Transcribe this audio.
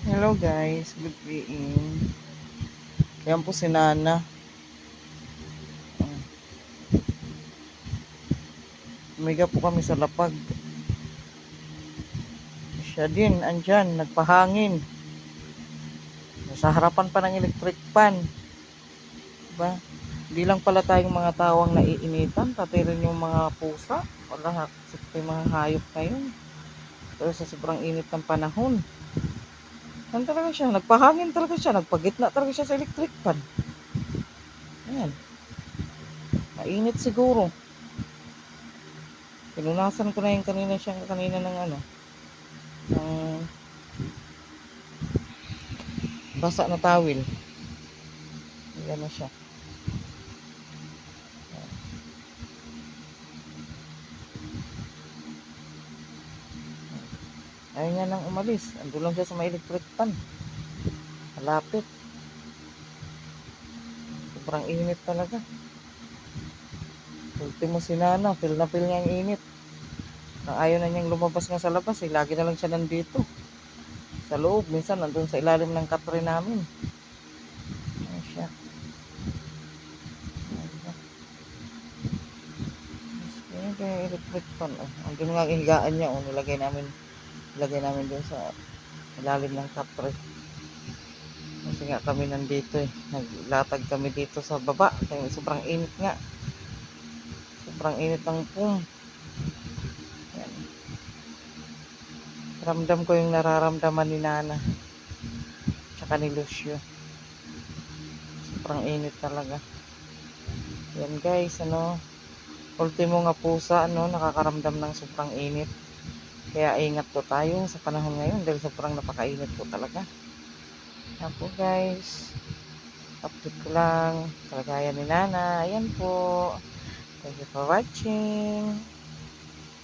Hello guys, good evening. Yan po si Nana. Umiga po kami sa lapag. Siya din, andyan, nagpahangin. Sa harapan pa ng electric fan. Diba? Hindi lang pala tayong mga tawang naiinitan, pati rin yung mga pusa. Wala, yung mga hayop na yun. Pero sa sobrang init ng panahon. Yan talaga siya, nagpahangin talaga siya, nagpagitna talaga siya sa electric fan. Ayan. Mainit siguro. Pinunasan ko na yung kanina ng ng basa na tawil. Ayan na siya. Ayaw niya nang umalis. Ando lang siya sa may electric fan. Malapit. Sobrang init talaga. Ultimo si Nana, feel na feel niya ang init. Ayaw na niyang lumabas nga sa labas eh. Lagi na lang siya nandito. Sa loob, minsan nandun sa ilalim ng katre namin. Ayan siya. Ayan kaya electric fan. Oh. Andun nga ang higaan niya. Oh. Nilagay namin dun sa ilalim ng katre. Kasi nga kami nandito eh. Naglatag kami dito sa baba. Kaya sobrang init nga. Sobrang init ng pum. Yan. Ramdam ko yung nararamdaman ni Nana. Tsaka ni Lucio. Sobrang init talaga. Yan guys, ultimo nga pusa, nakakaramdam ng sobrang init. Kaya ingat po tayo sa panahon ngayon dahil sobrang napakainit po talaga. Yan po guys. Update ko lang. Kalagayan ni Nana. Ayan po. Thank you for watching.